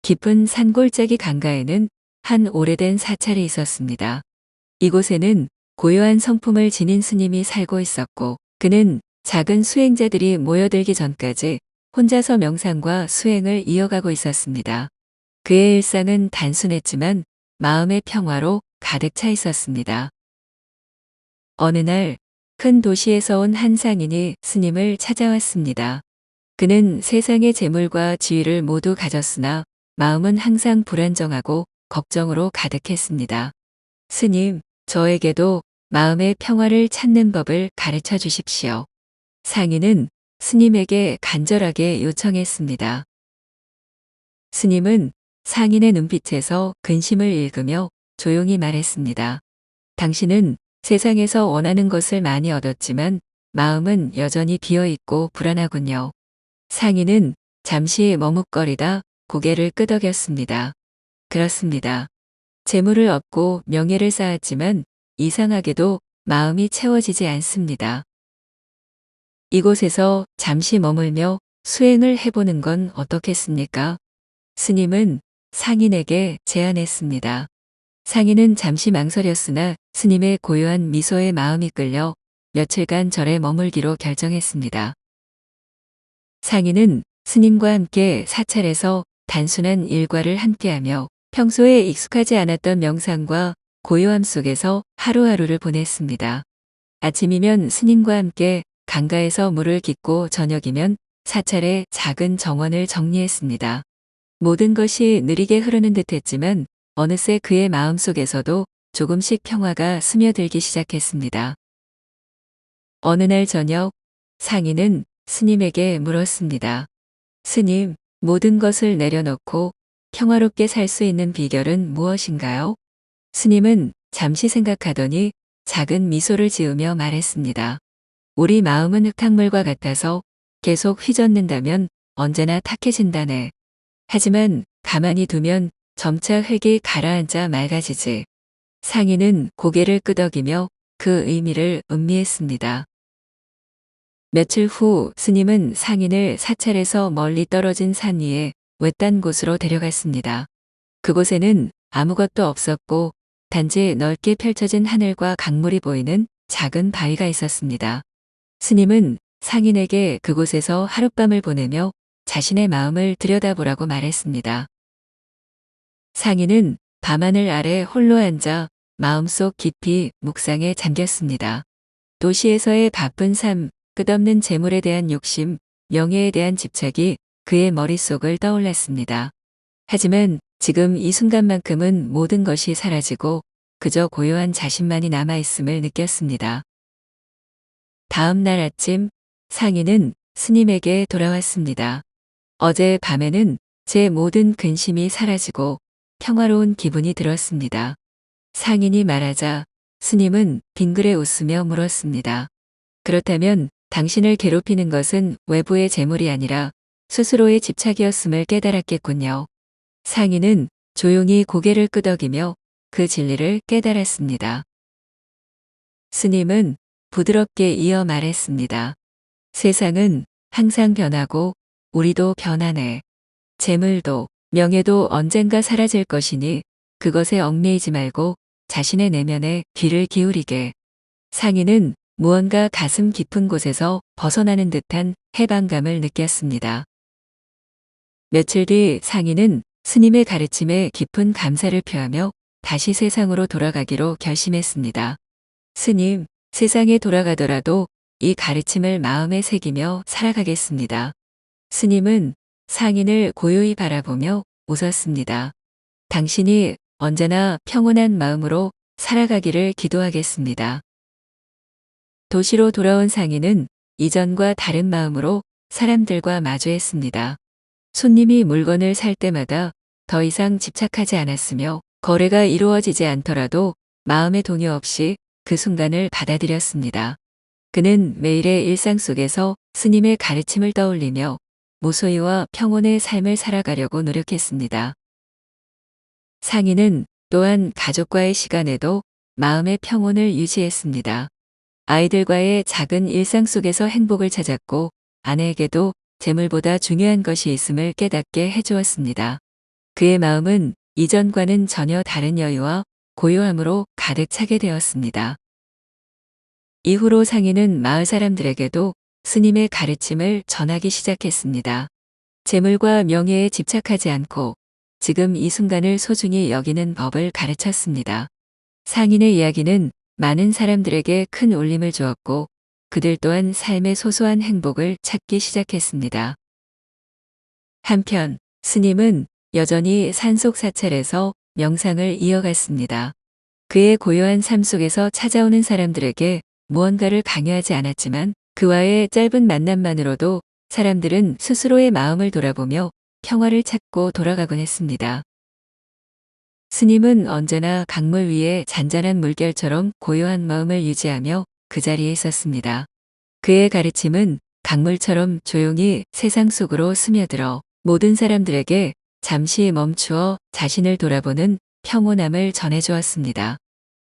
깊은 산골짜기 강가에는 한 오래된 사찰이 있었습니다. 이곳에는 고요한 성품을 지닌 스님이 살고 있었고, 그는 작은 수행자들이 모여들기 전까지 혼자서 명상과 수행을 이어가고 있었습니다. 그의 일상은 단순했지만 마음의 평화로 가득 차 있었습니다. 어느 날 큰 도시에서 온 한 상인이 스님을 찾아왔습니다. 그는 세상의 재물과 지위를 모두 가졌으나 마음은 항상 불안정하고 걱정으로 가득했습니다. 스님, 저에게도 마음의 평화를 찾는 법을 가르쳐 주십시오. 상인은 스님에게 간절하게 요청했습니다. 스님은 상인의 눈빛에서 근심을 읽으며 조용히 말했습니다. 당신은 세상에서 원하는 것을 많이 얻었지만 마음은 여전히 비어있고 불안하군요. 상인은 잠시 머뭇거리다 고개를 끄덕였습니다. 그렇습니다. 재물을 얻고 명예를 쌓았지만 이상하게도 마음이 채워지지 않습니다. 이곳에서 잠시 머물며 수행을 해보는 건 어떻겠습니까? 스님은 상인에게 제안했습니다. 상인은 잠시 망설였으나 스님의 고요한 미소에 마음이 끌려 며칠간 절에 머물기로 결정했습니다. 상인은 스님과 함께 사찰에서 단순한 일과를 함께하며 평소에 익숙하지 않았던 명상과 고요함 속에서 하루하루를 보냈습니다. 아침이면 스님과 함께 강가에서 물을 깃고 저녁이면 사찰의 작은 정원을 정리했습니다. 모든 것이 느리게 흐르는 듯했지만 어느새 그의 마음속에서도 조금씩 평화가 스며들기 시작했습니다. 어느 날 저녁, 상인은 스님에게 물었습니다. 스님, 모든 것을 내려놓고 평화롭게 살 수 있는 비결은 무엇인가요? 스님은 잠시 생각하더니 작은 미소를 지으며 말했습니다. 우리 마음은 흙탕물과 같아서 계속 휘젓는다면 언제나 탁해진다네. 하지만 가만히 두면 점차 흙이 가라앉아 맑아지지. 상인은 고개를 끄덕이며 그 의미를 음미했습니다. 며칠 후 스님은 상인을 사찰에서 멀리 떨어진 산 위에 외딴 곳으로 데려갔습니다. 그곳에는 아무것도 없었고 단지 넓게 펼쳐진 하늘과 강물이 보이는 작은 바위가 있었습니다. 스님은 상인에게 그곳에서 하룻밤을 보내며 자신의 마음을 들여다보라고 말했습니다. 상인은 밤하늘 아래 홀로 앉아 마음속 깊이 묵상에 잠겼습니다. 도시에서의 바쁜 삶, 끝없는 재물에 대한 욕심, 명예에 대한 집착이 그의 머릿속을 떠올랐습니다. 하지만 지금 이 순간만큼은 모든 것이 사라지고 그저 고요한 자신만이 남아있음을 느꼈습니다. 다음 날 아침, 상인은 스님에게 돌아왔습니다. 어제 밤에는 제 모든 근심이 사라지고 평화로운 기분이 들었습니다. 상인이 말하자 스님은 빙그레 웃으며 물었습니다. 그렇다면 당신을 괴롭히는 것은 외부의 재물이 아니라 스스로의 집착이었음을 깨달았겠군요. 상인은 조용히 고개를 끄덕이며 그 진리를 깨달았습니다. 스님은 부드럽게 이어 말했습니다. 세상은 항상 변하고 우리도 변하네. 재물도 명예도 언젠가 사라질 것이니 그것에 얽매이지 말고 자신의 내면에 귀를 기울이게. 상인은 무언가 가슴 깊은 곳에서 벗어나는 듯한 해방감을 느꼈습니다. 며칠 뒤 상인은 스님의 가르침에 깊은 감사를 표하며 다시 세상으로 돌아가기로 결심했습니다. 스님, 세상에 돌아가더라도 이 가르침을 마음에 새기며 살아가겠습니다. 스님은 상인을 고요히 바라보며 웃었습니다. 당신이 언제나 평온한 마음으로 살아가기를 기도하겠습니다. 도시로 돌아온 상인은 이전과 다른 마음으로 사람들과 마주했습니다. 손님이 물건을 살 때마다 더 이상 집착하지 않았으며 거래가 이루어지지 않더라도 마음의 동요 없이 그 순간을 받아들였습니다. 그는 매일의 일상 속에서 스님의 가르침을 떠올리며 무소유와 평온의 삶을 살아가려고 노력했습니다. 상인은 또한 가족과의 시간에도 마음의 평온을 유지했습니다. 아이들과의 작은 일상 속에서 행복을 찾았고 아내에게도 재물보다 중요한 것이 있음을 깨닫게 해주었습니다. 그의 마음은 이전과는 전혀 다른 여유와 고요함으로 가득 차게 되었습니다. 이후로 상인은 마을 사람들에게도 스님의 가르침을 전하기 시작했습니다. 재물과 명예에 집착하지 않고 지금 이 순간을 소중히 여기는 법을 가르쳤습니다. 상인의 이야기는 많은 사람들에게 큰 울림을 주었고 그들 또한 삶의 소소한 행복을 찾기 시작했습니다. 한편 스님은 여전히 산속 사찰에서 명상을 이어갔습니다. 그의 고요한 삶 속에서 찾아오는 사람들에게 무언가를 강요하지 않았지만 그와의 짧은 만남만으로도 사람들은 스스로의 마음을 돌아보며 평화를 찾고 돌아가곤 했습니다. 스님은 언제나 강물 위에 잔잔한 물결처럼 고요한 마음을 유지하며 그 자리에 있었습니다. 그의 가르침은 강물처럼 조용히 세상 속으로 스며들어 모든 사람들에게 잠시 멈추어 자신을 돌아보는 평온함을 전해주었습니다.